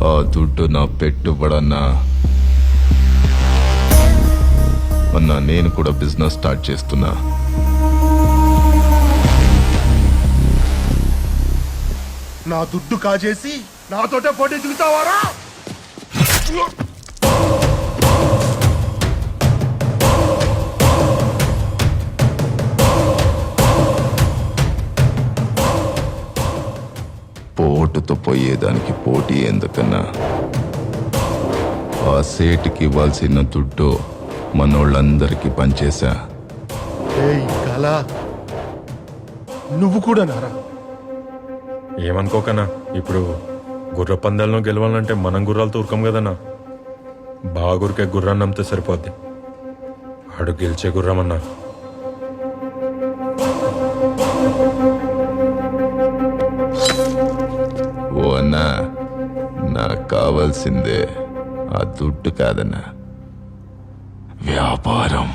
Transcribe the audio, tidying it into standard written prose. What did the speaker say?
ఆ దుడ్డు నా పెట్టుబడన్నా. అన్నా నేను కూడా బిజినెస్ స్టార్ట్ చేస్తున్నా. నా దుడ్డు కాజేసి నాతోటే పోటీ దిగుతావారా? పోటుతో పోయేదానికి పోటీ ఎందుకన్నా? ఆ సేటుకి ఇవ్వాల్సిన దుడ్డు మనోళ్ళందరికీ పనిచేశా. ఏయ్ కళ, నువ్వు కూడా నారా? ఏమనుకోకన్నా, ఇప్పుడు గుర్ర పందాలను గెలవాలంటే మనం గుర్రాలతో ఉరకం కదన్నా. బాగురికే గుర్రాన్ని నమ్మితే సరిపోద్ది. ఆడు గెలిచే గుర్రమన్నా. ఓ అన్నా, నాకు కావాల్సిందే ఆ దుడ్డు కాదన్నా, వ్యాపారం.